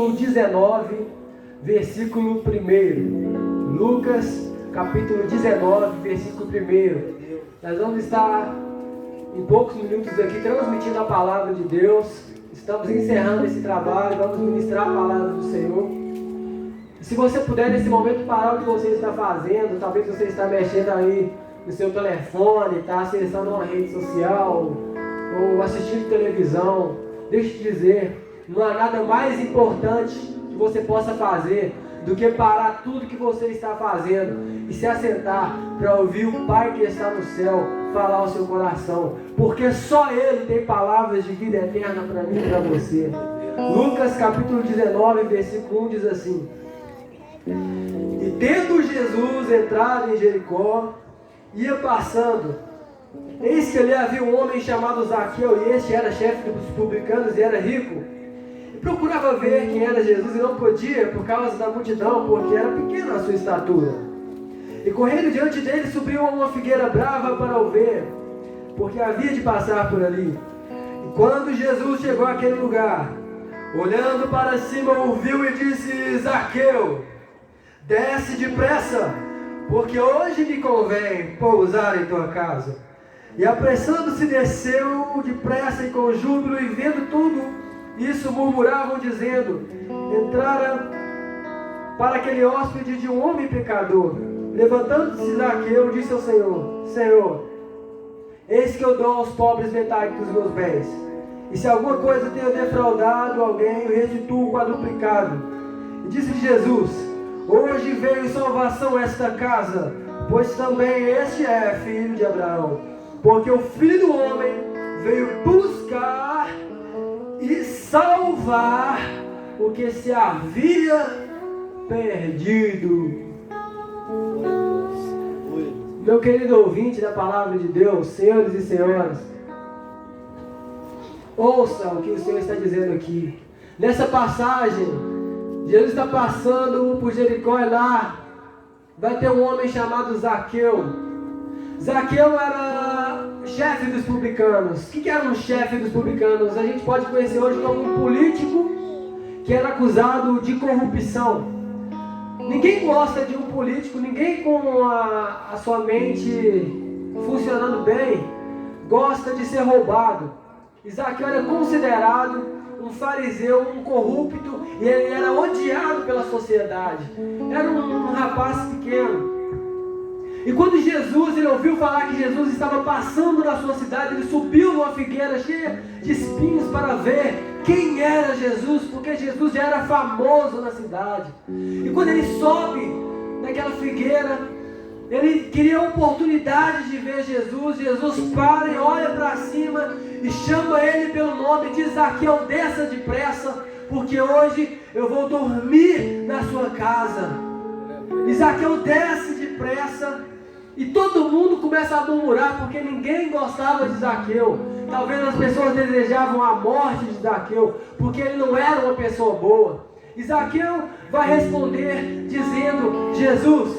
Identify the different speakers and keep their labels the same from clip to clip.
Speaker 1: capítulo 19, versículo 1. Lucas, capítulo 19, versículo 1. Nós vamos estar em poucos minutos aqui transmitindo a palavra de Deus. Estamos encerrando esse trabalho, vamos ministrar a palavra do Senhor. Se você puder nesse momento parar o que você está fazendo, talvez você está mexendo aí no seu telefone, está acessando uma rede social ou assistindo televisão, deixa eu te dizer, não há nada mais importante que você possa fazer do que parar tudo que você está fazendo e se assentar para ouvir o Pai que está no céu falar ao seu coração, porque só Ele tem palavras de vida eterna para mim e para você. Lucas capítulo 19, versículo 1 diz assim: E tendo Jesus entrado em Jericó, ia passando, eis que ali havia um homem chamado Zaqueu, e este era chefe dos publicanos e era rico, e procurava ver quem era Jesus, e não podia por causa da multidão, porque era pequena a sua estatura. E correndo diante dele, subiu a uma figueira brava para o ver, porque havia de passar por ali. E quando Jesus chegou àquele lugar, olhando para cima, o viu e disse: Zaqueu, desce depressa, porque hoje me convém pousar em tua casa. E apressando-se desceu depressa e com júbilo, e vendo tudo isso murmuravam dizendo: entrara para aquele hóspede de um homem pecador. Levantando-se Zaqueu, disse ao Senhor: Senhor, eis que eu dou aos pobres metade dos meus bens, e se alguma coisa tenho defraudado alguém, eu restituo quadruplicado. E disse Jesus: hoje veio salvação a esta casa, pois também este é filho de Abraão, porque o Filho do Homem veio buscar e salvar o que se havia perdido. Meu querido ouvinte da palavra de Deus, senhores e senhoras, ouçam o que o Senhor está dizendo aqui. Nessa passagem, Jesus está passando por Jericó e lá vai ter um homem chamado Zaqueu. Zaqueu era chefe dos publicanos. O que era um chefe dos publicanos? A gente pode conhecer hoje como um político que era acusado de corrupção. Ninguém gosta de um político, ninguém com a sua mente funcionando bem gosta de ser roubado. E Zaqueu era considerado um fariseu, um corrupto, e ele era odiado pela sociedade. Era um rapaz pequeno. E quando ele ouviu falar que Jesus estava passando na sua cidade, ele subiu numa figueira cheia de espinhos para ver quem era Jesus, porque Jesus já era famoso na cidade. E quando ele sobe naquela figueira, ele queria a oportunidade de ver Jesus. Jesus para e olha para cima e chama ele pelo nome, diz: Zaqueu, desça depressa, porque hoje eu vou dormir na sua casa. E Zaqueu desce depressa. E todo mundo começa a murmurar, porque ninguém gostava de Zaqueu. Talvez as pessoas desejavam a morte de Zaqueu, porque ele não era uma pessoa boa. E Zaqueu vai responder dizendo: Jesus,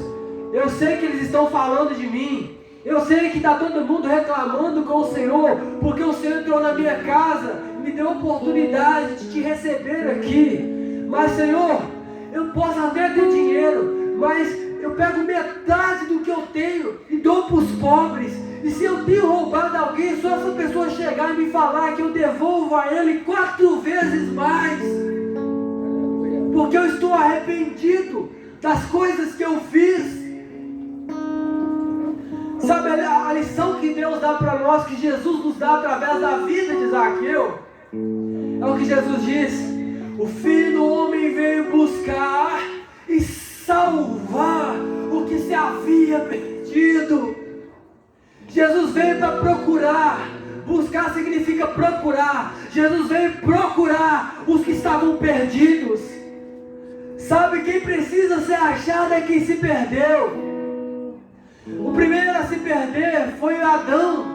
Speaker 1: eu sei que eles estão falando de mim, eu sei que está todo mundo reclamando com o Senhor, porque o Senhor entrou na minha casa, me deu a oportunidade de te receber aqui. Mas Senhor, eu posso até ter dinheiro, mas eu pego metade do que eu tenho e dou para os pobres. E se eu tenho roubado alguém, só essa pessoa chegar e me falar que eu devolvo a ele 4 vezes mais, porque eu estou arrependido das coisas que eu fiz. Sabe a lição que Deus dá para nós, que Jesus nos dá através da vida de Zaqueu? É o que Jesus diz: o Filho do Homem veio buscar e salvar o que se havia perdido. Jesus veio para procurar. Buscar significa procurar. Jesus veio procurar os que estavam perdidos. Sabe, quem precisa ser achado é quem se perdeu. O primeiro a se perder foi Adão.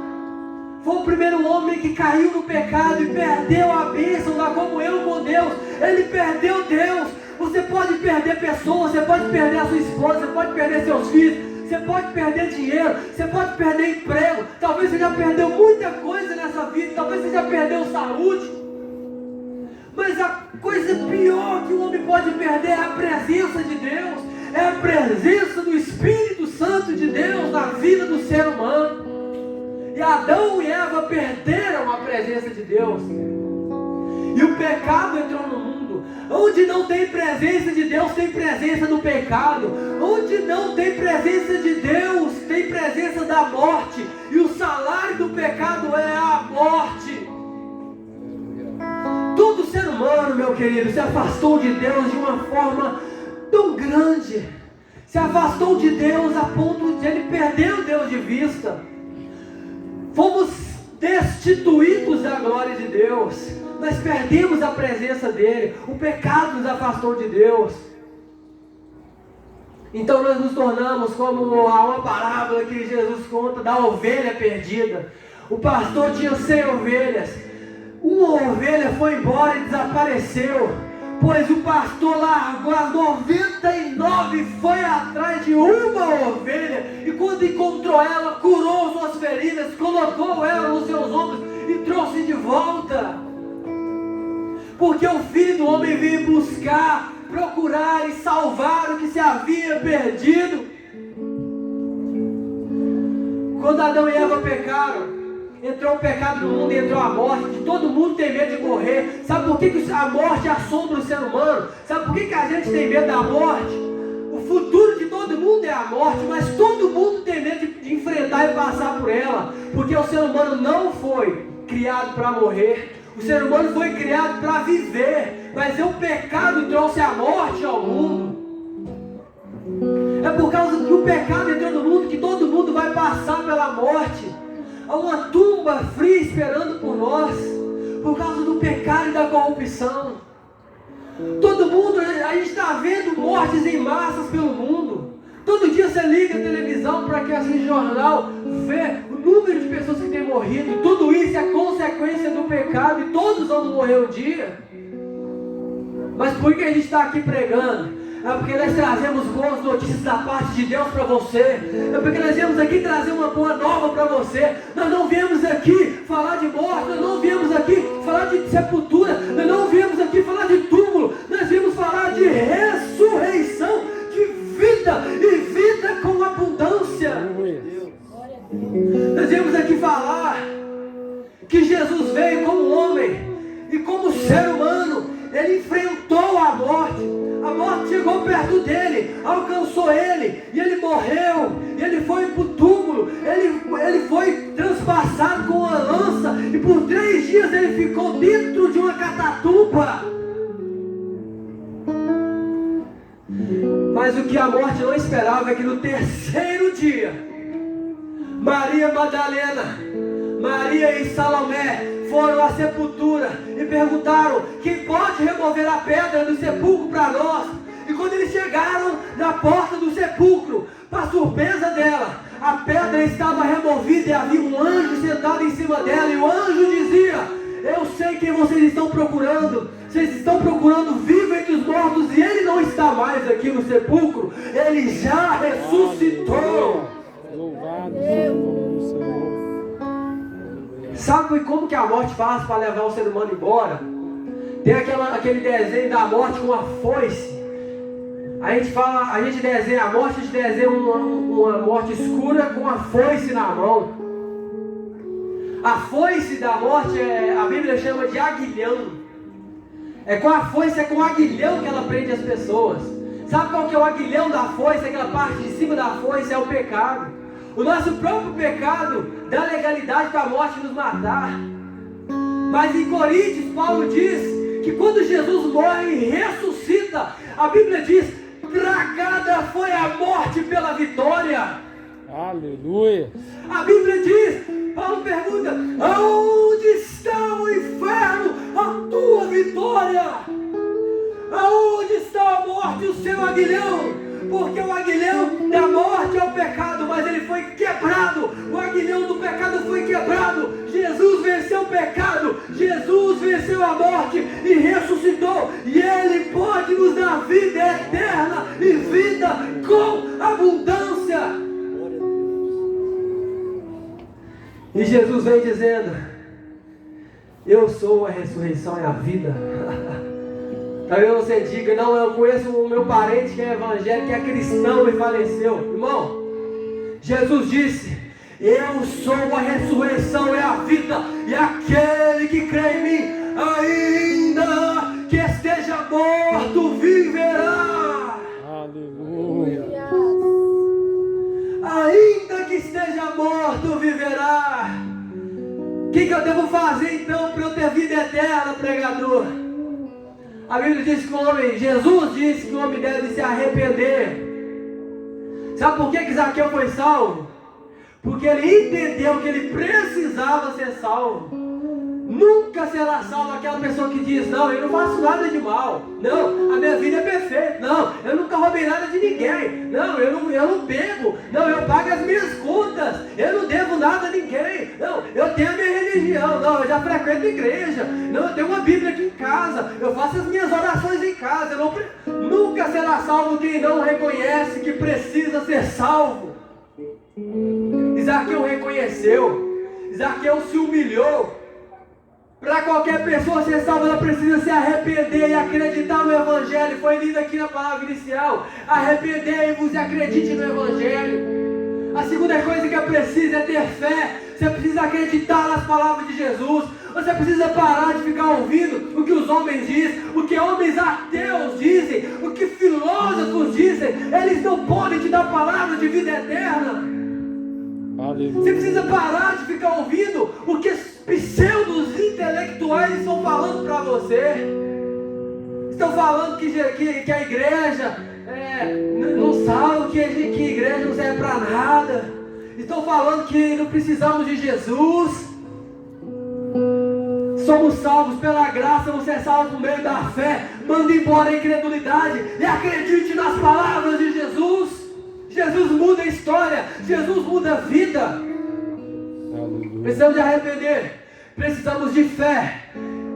Speaker 1: Foi o primeiro homem que caiu no pecado e perdeu a bênção da comunhão com Deus. Ele perdeu Deus. Você pode perder pessoas, você pode perder a sua esposa, você pode perder seus filhos, você pode perder dinheiro, você pode perder emprego. Talvez você já perdeu muita coisa nessa vida, talvez você já perdeu saúde. Mas a coisa pior que o pode perder a presença de Deus, é a presença do Espírito Santo de Deus na vida do ser humano. E Adão e Eva perderam a presença de Deus. E o pecado entrou no mundo. Onde não tem presença de Deus, tem presença do pecado. Onde não tem presença de Deus, tem presença da morte. E o salário do pecado é a morte. Todo ser humano, meu querido, se afastou de Deus de uma forma tão grande. Se afastou de Deus a ponto de ele perder o Deus de vista. Fomos destituídos da glória de Deus. Nós perdemos a presença dele. O pecado nos afastou de Deus. Então nós nos tornamos como há uma parábola que Jesus conta da ovelha perdida. O pastor tinha 100 ovelhas. Uma ovelha foi embora e desapareceu, pois o pastor largou as 99 e foi atrás de uma ovelha. E quando encontrou ela, curou suas feridas, colocou ela nos seus ombros e trouxe de volta. Porque o Filho do Homem veio buscar, procurar e salvar o que se havia perdido. Quando Adão e Eva pecaram, entrou o pecado no mundo e entrou a morte. Todo mundo tem medo de morrer. Sabe por que a morte assombra o ser humano? Sabe por que a gente tem medo da morte? O futuro de todo mundo é a morte, mas todo mundo tem medo de enfrentar e passar por ela. Porque o ser humano não foi criado para morrer. O ser humano foi criado para viver. Mas o pecado trouxe a morte ao mundo. É por causa que o pecado entrou no mundo que todo mundo vai passar pela morte. Há uma tumba fria esperando por nós, por causa do pecado e da corrupção. Todo mundo, a gente está vendo mortes em massas pelo mundo. Todo dia você liga a televisão para que esse jornal vê o número de pessoas que têm morrido. Tudo isso é consequência do pecado e todos vamos morrer um dia. Mas por que a gente está aqui pregando? É porque nós trazemos boas notícias da parte de Deus para você. É porque nós viemos aqui trazer uma boa nova para você. Nós não viemos aqui falar de morte. Nós não viemos aqui falar de sepultura. Nós não viemos aqui falar de túmulo. Nós viemos falar de ressurreição, de vida e vida com abundância. Nós viemos aqui falar que Jesus veio como homem e como ser humano. Ele enfrentou a morte. A morte chegou perto dele, alcançou ele, e ele morreu, e ele foi para o túmulo, ele foi transpassado com uma lança, e por 3 dias ele ficou dentro de uma catatuba. Mas o que a morte não esperava é que no 3º dia, Maria Madalena, Maria e Salomé foram à sepultura e perguntaram: quem pode remover a pedra do sepulcro para nós? E quando eles chegaram na porta do sepulcro, para surpresa dela, a pedra estava removida e havia um anjo sentado em cima dela. E o anjo dizia: eu sei quem vocês estão procurando. Vocês estão procurando vivo entre os mortos, e ele não está mais aqui no sepulcro, ele já ressuscitou.
Speaker 2: Louvado seja o nome do Senhor.
Speaker 1: Sabe como que a morte faz para levar o ser humano embora? Tem aquele desenho da morte com a foice. A gente desenha a morte, a gente desenha uma morte escura com a foice na mão. A foice da morte, a Bíblia chama de aguilhão. É com a foice, é com o aguilhão que ela prende as pessoas. Sabe qual que é o aguilhão da foice? Aquela parte de cima da foice é o pecado. O nosso próprio pecado dá legalidade para a morte nos matar. Mas em Coríntios, Paulo diz que quando Jesus morre e ressuscita, a Bíblia diz: tragada foi a morte pela vitória.
Speaker 2: Aleluia.
Speaker 1: A Bíblia diz, Paulo pergunta: aonde está o inferno, a tua vitória? Aonde está a morte, o seu aguilhão? Porque o aguilhão da morte é o pecado, mas ele foi quebrado. O aguilhão do pecado foi quebrado. Jesus venceu o pecado, Jesus venceu a morte e ressuscitou. E ele pode nos dar vida eterna e vida com abundância. E Jesus vem dizendo: eu sou a ressurreição e a vida. Talvez você diga, não, eu conheço o meu parente que é evangélico, que é cristão e faleceu. Irmão, Jesus disse, eu sou a ressurreição e a vida, e aquele que crê em mim, ainda que esteja morto, viverá.
Speaker 2: Aleluia.
Speaker 1: Ainda que esteja morto, viverá. O que eu devo fazer então para eu ter vida eterna, pregador? A Bíblia diz que o homem, Jesus disse que o homem deve se arrepender. Sabe por que Zaqueu foi salvo? Porque ele entendeu que ele precisava ser salvo. Nunca será salvo aquela pessoa que diz, não, eu não faço nada de mal. Não, a minha vida é perfeita. Não, eu nunca roubei nada de ninguém. Não, eu não bebo. Não, eu pago as minhas contas. Eu não devo nada a ninguém. Não, eu tenho a minha religião. Não, eu já frequento a igreja. Não, eu tenho uma Bíblia aqui em casa. Eu faço as minhas orações em casa. Nunca será salvo quem não reconhece que precisa ser salvo. Zaqueu reconheceu. Zaqueu se humilhou. Para qualquer pessoa ser salva, ela precisa se arrepender e acreditar no Evangelho. Foi lido aqui na palavra inicial. Arrependei-vos e acredite no Evangelho. A segunda coisa que é preciso é ter fé. Você precisa acreditar nas palavras de Jesus. Você precisa parar de ficar ouvindo o que os homens dizem, o que homens ateus dizem, o que filósofos dizem. Eles não podem te dar palavra de vida eterna. Aleluia. Você precisa parar de ficar ouvindo o que pseudos intelectuais estão falando para você. Estão falando que a igreja não sabe, que a igreja não serve para nada. Estão falando que não precisamos de Jesus. Somos salvos pela graça, você é salvo por meio da fé. Manda embora a incredulidade e acredite nas palavras de Jesus. Jesus muda a história, Jesus muda a vida. Precisamos de arrepender, precisamos de fé.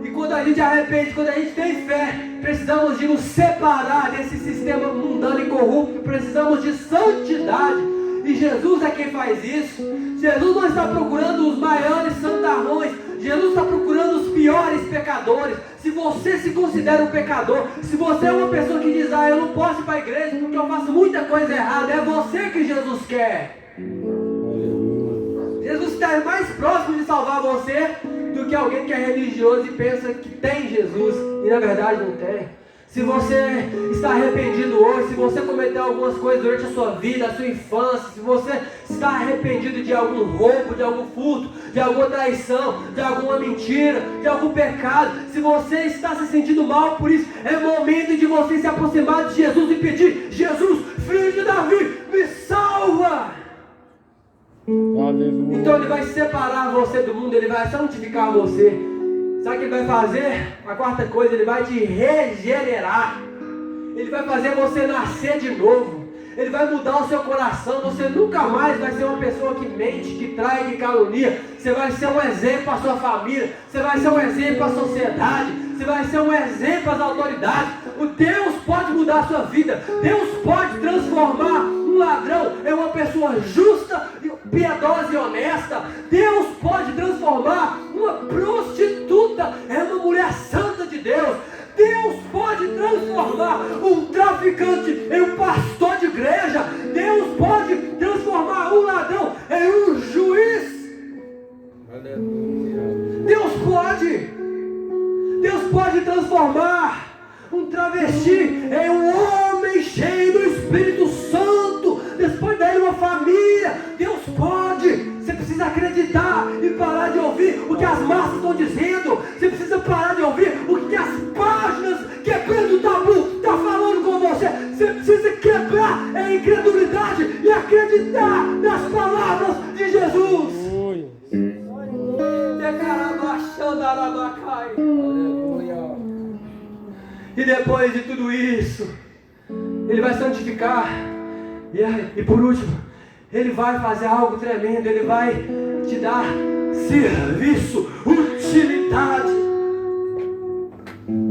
Speaker 1: E quando a gente arrepende, quando a gente tem fé, precisamos de nos separar desse sistema mundano e corrupto. Precisamos de santidade. E Jesus é quem faz isso. Jesus não está procurando os maiores santarrões. Jesus está procurando os piores pecadores. Se você se considera um pecador, se você é uma pessoa que diz, eu não posso ir para a igreja porque eu faço muita coisa errada, é você que Jesus quer. Jesus está mais próximo de salvar você do que alguém que é religioso e pensa que tem Jesus e na verdade não tem. Se você está arrependido hoje, se você cometeu algumas coisas durante a sua vida, a sua infância, se você está arrependido de algum roubo, de algum furto, de alguma traição, de alguma mentira, de algum pecado, se você está se sentindo mal por isso, é momento de você se aproximar de Jesus e pedir, Jesus, filho de Davi, me salva! Aleluia. Então ele vai separar você do mundo, ele vai santificar você. Sabe o que ele vai fazer? A quarta coisa, ele vai te regenerar. Ele vai fazer você nascer de novo. Ele vai mudar o seu coração. Você nunca mais vai ser uma pessoa que mente, que trai, que calunia. Você vai ser um exemplo para a sua família. Você vai ser um exemplo para a sociedade. Você vai ser um exemplo para as autoridades. O Deus pode mudar a sua vida. Deus pode transformar um ladrão em uma pessoa justa, piedosa e honesta. Deus pode transformar uma prostituta em uma mulher santa de Deus. Deus pode transformar um traficante em um pastor de igreja. Deus pode transformar um ladrão em um juiz. Aleluia. Deus pode transformar um travesti em um homem cheio do Espírito Santo. Depois daí uma família. Deus pode. Você precisa acreditar e parar de ouvir o que as massas estão dizendo. Você precisa parar de ouvir o que as páginas quebrando o tabu estão falando com você. Você precisa quebrar a incredulidade e acreditar nas palavras de Jesus. E depois de tudo isso, Ele vai santificar. E por último, Ele vai fazer algo tremendo. Ele vai te dar serviço, utilidade.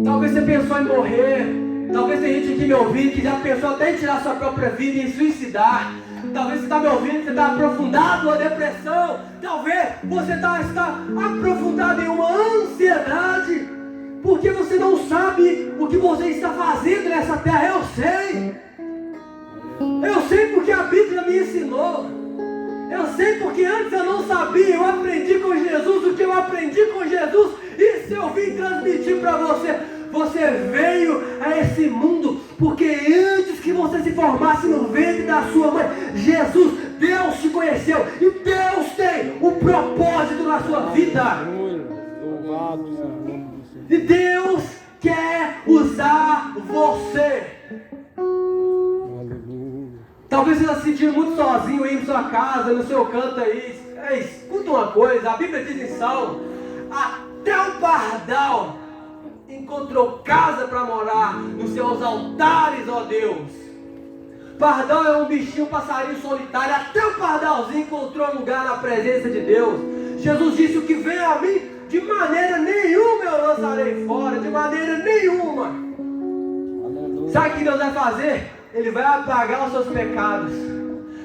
Speaker 1: Talvez você pensou em morrer. Talvez tem gente aqui me ouvindo que já pensou até em tirar sua própria vida e em suicidar. Talvez você está me ouvindo, você está aprofundado numa depressão. Talvez você está aprofundado em uma ansiedade.
Speaker 3: porque você não sabe o que você está fazendo nessa terra. Eu sei porque a Bíblia me ensinou. Eu sei porque antes eu não sabia. Eu aprendi com Jesus o que eu aprendi com Jesus. Isso eu vim transmitir para você. Você veio a esse mundo porque antes que você se formasse no ventre da sua mãe, Jesus, Deus te conheceu. E Deus tem um propósito na sua vida.
Speaker 2: Louvado seja o nome do Senhor.
Speaker 3: E Deus quer usar você.
Speaker 2: Aleluia.
Speaker 3: Talvez você está se sentindo muito sozinho aí em sua casa, no seu canto aí. Escuta uma coisa, a Bíblia diz em Salmo: até o pardal encontrou casa para morar nos seus altares, ó Deus. Pardal é um bichinho, um passarinho solitário. Até o pardalzinho encontrou lugar na presença de Deus. Jesus disse: o que vem a mim, de maneira nenhuma eu lançarei fora, de maneira nenhuma.
Speaker 2: Aleluia.
Speaker 3: Sabe o que Deus vai fazer? Ele vai apagar os seus pecados,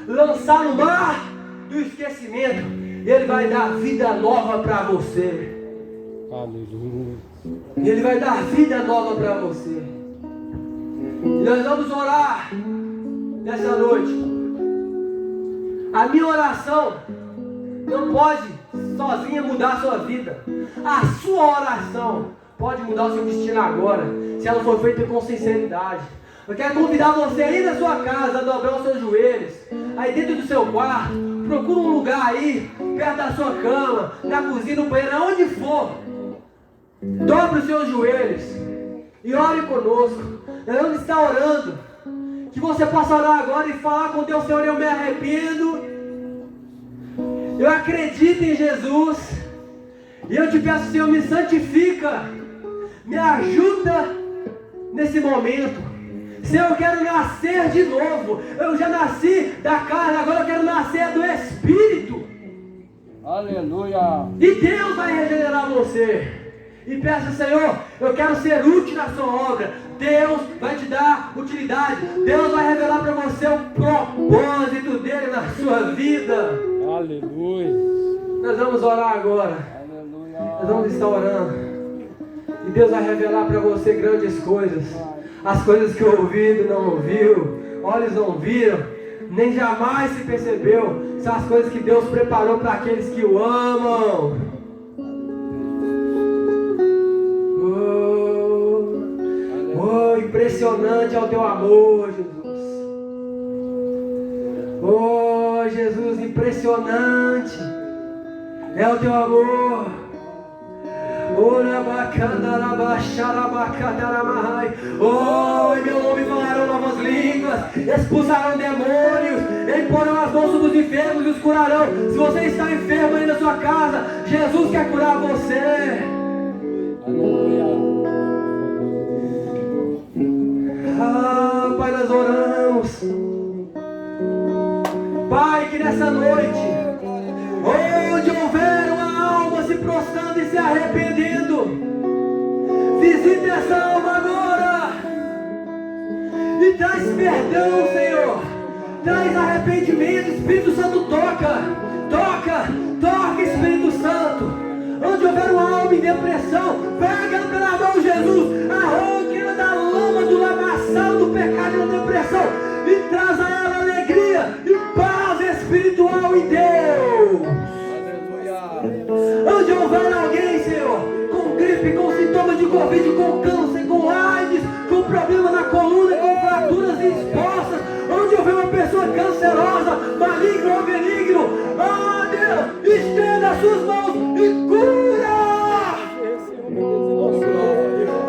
Speaker 3: lançar no mar do esquecimento, e Ele vai dar vida nova para você.
Speaker 2: Aleluia.
Speaker 3: Ele vai dar vida nova para você. E nós vamos orar nessa noite. A minha oração não pode sozinha mudar a sua vida. A sua oração pode mudar o seu destino agora, se ela for feita com sinceridade. Eu quero convidar você aí na sua casa a dobrar os seus joelhos, aí dentro do seu quarto. Procura um lugar aí, perto da sua cama, na cozinha, no banheiro, aonde for. Dobre os seus joelhos e ore conosco. Nós vamos estar orando. Que você possa orar agora e falar com Deus: Senhor, eu me arrependo, eu acredito em Jesus, e eu te peço, Senhor, me santifica, me ajuda nesse momento. Senhor, eu quero nascer de novo. Eu já nasci da carne, agora eu quero nascer do Espírito.
Speaker 2: Aleluia.
Speaker 3: E Deus vai regenerar você. E peça: Senhor, eu quero ser útil na sua obra. Deus vai te dar utilidade. Deus vai revelar para você o propósito dele na sua vida.
Speaker 2: Aleluia.
Speaker 3: Nós vamos orar agora.
Speaker 2: Aleluia.
Speaker 3: Nós vamos estar orando. E Deus vai revelar para você grandes coisas. As coisas que o ouvido não ouviu, olhos não viram, nem jamais se percebeu. São as coisas que Deus preparou para aqueles que o amam. Oh, impressionante é o teu amor, Jesus. Oh, Jesus, impressionante é o teu amor. Oh, em meu nome falarão novas línguas, expulsarão demônios, imporão as mãos sobre os enfermos e os curarão. Se você está enfermo aí na sua casa, Jesus quer curar você. Ah, Pai, nós oramos. Pai, que nessa noite, onde houver uma alma se prostrando e se arrependendo, visita essa alma agora e traz perdão, Senhor. Traz arrependimento. Espírito Santo, toca, Espírito Santo. Onde houver uma alma em depressão, pega pela mão, Jesus, arranque-la da lama do lamaçal do pecado e da depressão e traz a ela alegria e paz espiritual em Deus. Onde houver alguém, Senhor, com gripe, com sintomas de Covid, com câncer, com AIDS, com problema na coluna, com fraturas expostas, onde houver uma pessoa cancerosa, maligno ou benigno, Deus, estenda as suas mãos e cura.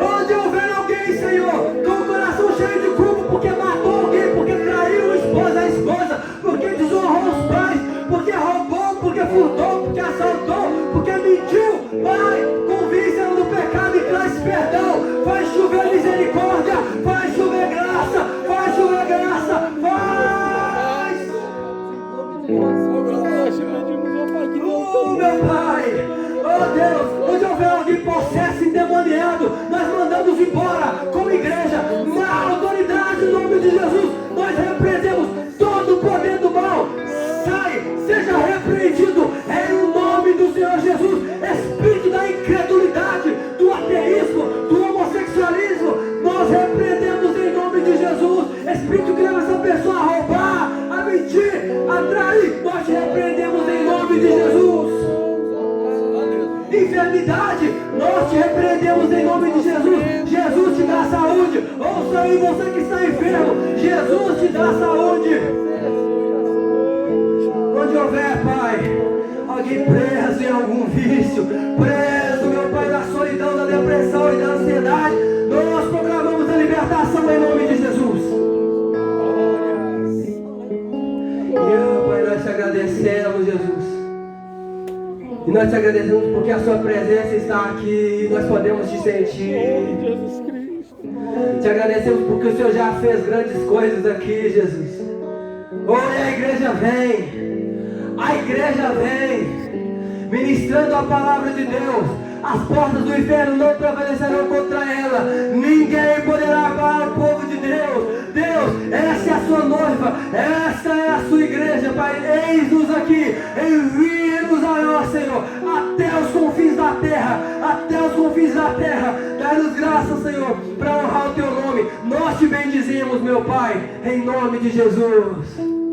Speaker 3: Onde houver alguém, Senhor, com o coração cheio de culpa, porque matou alguém, porque traiu a esposa, porque desonrou os pais, porque roubou, porque furtou, porque assaltou, porque mentiu, Pai, convence-o do pecado e traz perdão. Faz chover misericórdia, faz chover graça, faz chover graça, faz. Oh, meu Pai, oh espírito que leva essa pessoa a roubar, a mentir, a trair, nós te repreendemos em nome de Jesus. Enfermidade, nós te repreendemos em nome de Jesus. Jesus te dá saúde. Ouça aí, você que está enfermo, Jesus te dá saúde. Onde houver, Pai, alguém preso em algum vício, preso, meu Pai, da solidão, da depressão e da ansiedade, nós proclamamos a libertação em nome de Jesus. E, Pai, nós te agradecemos, Jesus. E nós te agradecemos porque a sua presença está aqui e nós podemos te sentir.
Speaker 2: Jesus Cristo.
Speaker 3: Te agradecemos porque o Senhor já fez grandes coisas aqui, Jesus. Oi, a igreja vem. A igreja vem ministrando a palavra de Deus. As portas do inferno não prevalecerão contra ela. Ninguém poderá abalar o povo de Deus. Deus, essa é a sua noiva. Essa é a sua igreja, Pai. Eis-nos aqui. Envia-nos a nós, Senhor, até os confins da terra. Até os confins da terra. Dá-nos graça, Senhor, para honrar o teu nome. Nós te bendizemos, meu Pai, em nome de Jesus.